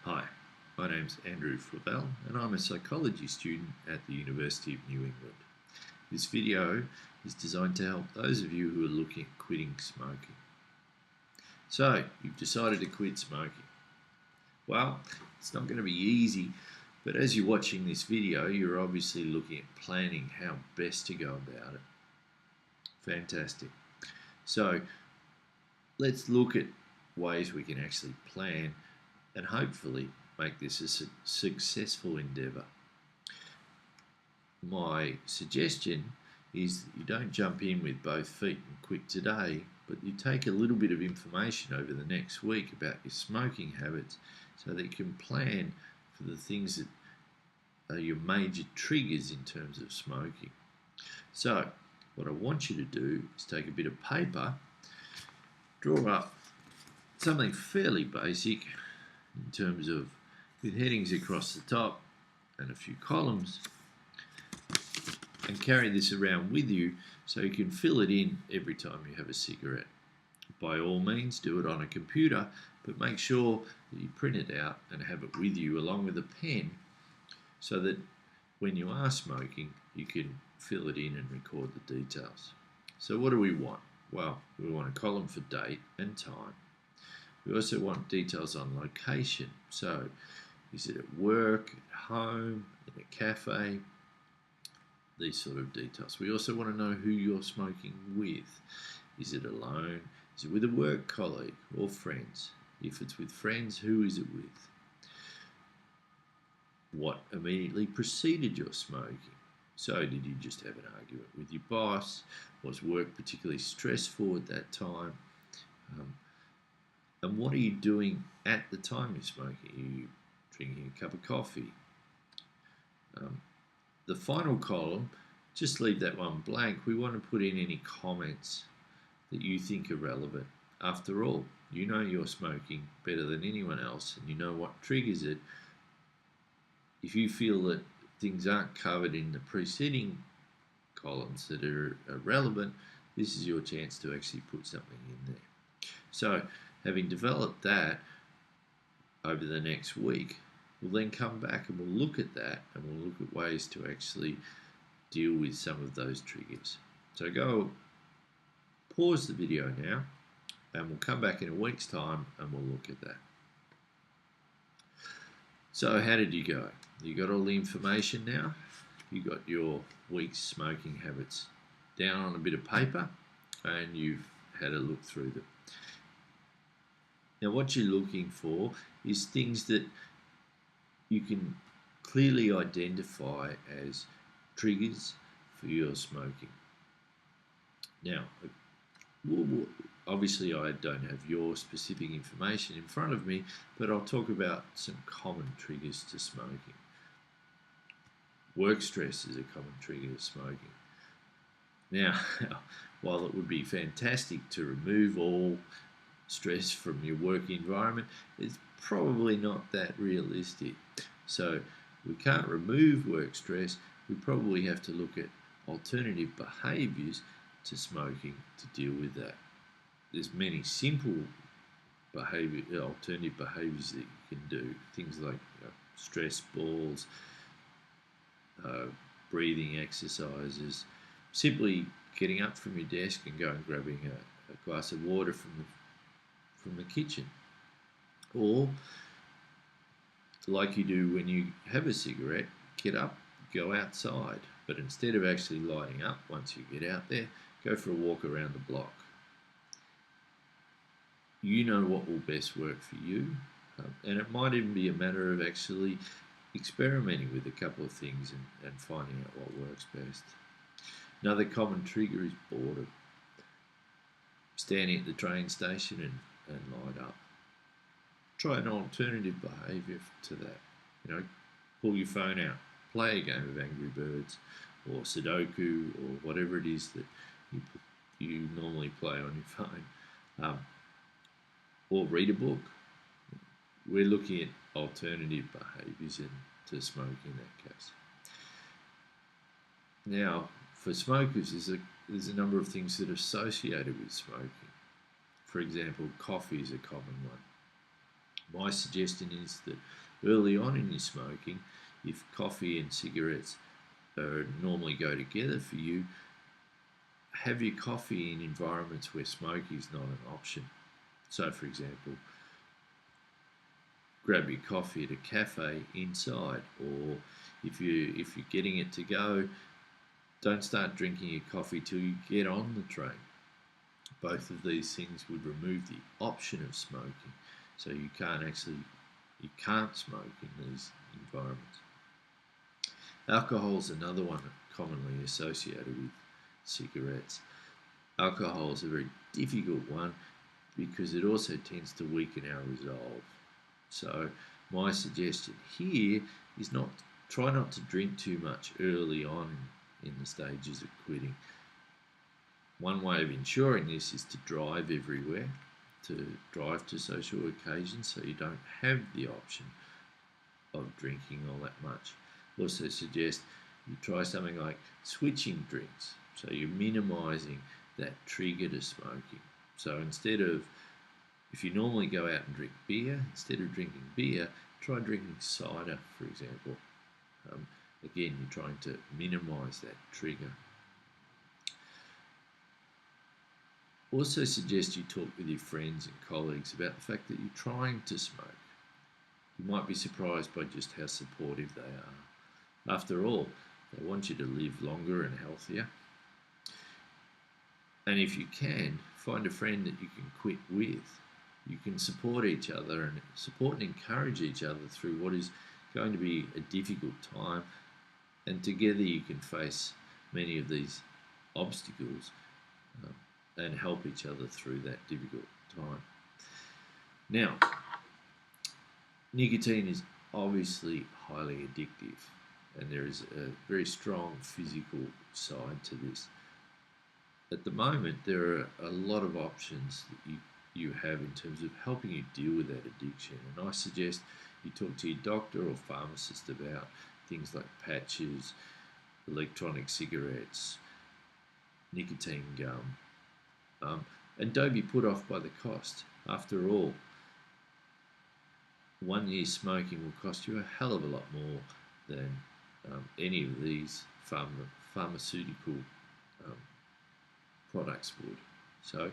Hi, my name's Andrew Flavell and I'm a psychology student at the University of New England. This video is designed to help those of you who are looking at quitting smoking. So, you've decided to quit smoking. Well, it's not going to be easy, but as you're watching this video, you're obviously looking at planning how best to go about it. Fantastic. So, let's look at ways we can actually plan and hopefully make this a successful endeavour. My suggestion is that you don't jump in with both feet and quit today, but you take a little bit of information over the next week about your smoking habits so that you can plan for the things that are your major triggers in terms of smoking. So, what I want you to do is take a bit of paper, draw up something fairly basic in terms of with headings across the top and a few columns, and carry this around with you so you can fill it in every time you have a cigarette. By all means, do it on a computer, but make sure that you print it out and have it with you along with a pen so that when you are smoking, you can fill it in and record the details. So what do we want? Well, we want a column for date and time. We also want details on location. So, is it at work, at home, in a cafe? These sort of details. We also want to know who you're smoking with. Is it alone? Is it with a work colleague or friends? If it's with friends, who is it with? What immediately preceded your smoking? So, did you just have an argument with your boss? Was work particularly stressful at that time? And what are you doing at the time you're smoking? Are you drinking a cup of coffee? The final column, just leave that one blank. We want to put in any comments that you think are relevant. After all, you know you're smoking better than anyone else and you know what triggers it. If you feel that things aren't covered in the preceding columns that are relevant, this is your chance to actually put something in there. So, having developed that over the next week, we'll then come back and we'll look at that and we'll look at ways to actually deal with some of those triggers. So go pause the video now and we'll come back in a week's time and we'll look at that. So how did you go? You got all the information now? You got your week's smoking habits down on a bit of paper and you've had a look through them. Now what you're looking for is things that you can clearly identify as triggers for your smoking. Now, obviously I don't have your specific information in front of me, but I'll talk about some common triggers to smoking. Work stress is a common trigger to smoking. Now, while it would be fantastic to remove all stress from your work environment, it's probably not that realistic. So we can't remove work stress. We probably have to look at alternative behaviours to smoking to deal with that. There's many simple alternative behaviours that you can do. Things like stress balls, breathing exercises, simply getting up from your desk and going and grabbing a glass of water from the kitchen, or like you do when you have a cigarette, get up, go outside, but instead of actually lighting up once you get out there, go for a walk around the block. You know what will best work for you, and it might even be a matter of actually experimenting with a couple of things and finding out what works best. Another common trigger is boredom. Standing at the train station and light up. Try an alternative behaviour to that. Pull your phone out, play a game of Angry Birds or Sudoku or whatever it is that you normally play on your phone, or read a book. We're looking at alternative behaviours to smoke in that case. Now, for smokers, there's a number of things that are associated with smoking. For example, coffee is a common one. My suggestion is that early on in your smoking, if coffee and cigarettes normally go together for you, have your coffee in environments where smoking is not an option. So, for example, grab your coffee at a cafe inside, or if you're getting it to go, don't start drinking your coffee till you get on the train. Both of these things would remove the option of smoking, so you can't smoke in these environments. Alcohol is another one commonly associated with cigarettes. Alcohol is a very difficult one because it also tends to weaken our resolve. So my suggestion here is try not to drink too much early on in the stages of quitting. One way of ensuring this is to drive everywhere, to drive to social occasions, so you don't have the option of drinking all that much. Also suggest you try something like switching drinks, so you're minimising that trigger to smoking. So if you normally go out and drink beer, instead of drinking beer, try drinking cider, for example. Again, you're trying to minimise that trigger. Also suggest you talk with your friends and colleagues about the fact that you're trying to smoke. You might be surprised by just how supportive they are. After all, they want you to live longer and healthier. And if you can, find a friend that you can quit with. You can support each other and encourage each other through what is going to be a difficult time, and together you can face many of these obstacles and help each other through that difficult time. Now, nicotine is obviously highly addictive, and there is a very strong physical side to this. At the moment, there are a lot of options that you have in terms of helping you deal with that addiction, and I suggest you talk to your doctor or pharmacist about things like patches, electronic cigarettes, nicotine gum, and don't be put off by the cost. After all, 1 year smoking will cost you a hell of a lot more than any of these pharmaceutical products would. So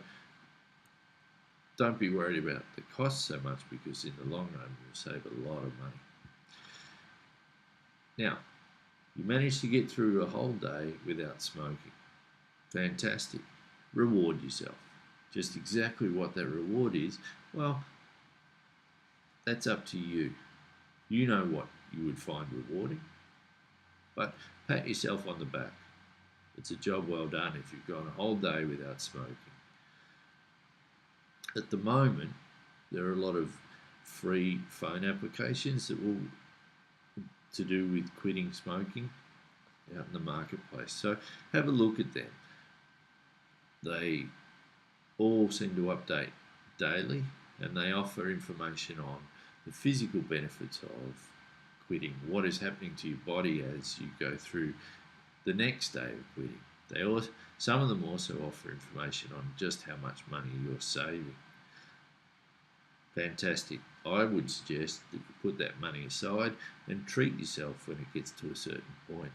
don't be worried about the cost so much, because in the long run you'll save a lot of money. Now, you managed to get through a whole day without smoking. Fantastic. Reward yourself. Just exactly what that reward is, well, that's up to you. You know what you would find rewarding, but pat yourself on the back. It's a job well done if you've gone a whole day without smoking. At the moment, there are a lot of free phone applications to do with quitting smoking out in the marketplace. So have a look at them. They all seem to update daily, and they offer information on the physical benefits of quitting, what is happening to your body as you go through the next day of quitting. Some of them also offer information on just how much money you're saving. Fantastic. I would suggest that you put that money aside and treat yourself when it gets to a certain point.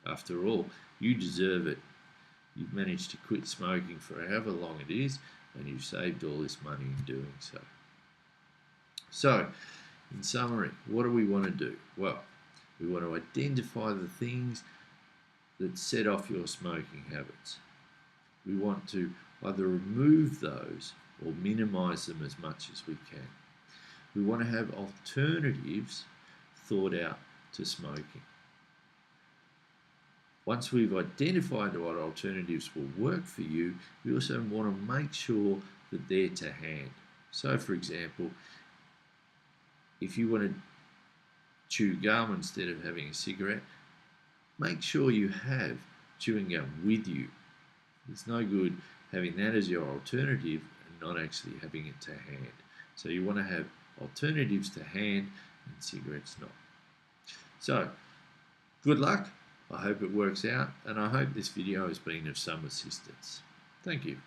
After all, you deserve it. You've managed to quit smoking for however long it is, and you've saved all this money in doing so. So, in summary, what do we want to do? Well, we want to identify the things that set off your smoking habits. We want to either remove those or minimise them as much as we can. We want to have alternatives thought out to smoking. Once we've identified what alternatives will work for you, we also want to make sure that they're to hand. So, for example, if you want to chew gum instead of having a cigarette, make sure you have chewing gum with you. It's no good having that as your alternative and not actually having it to hand. So you want to have alternatives to hand and cigarettes not. So, good luck. I hope it works out, and I hope this video has been of some assistance. Thank you.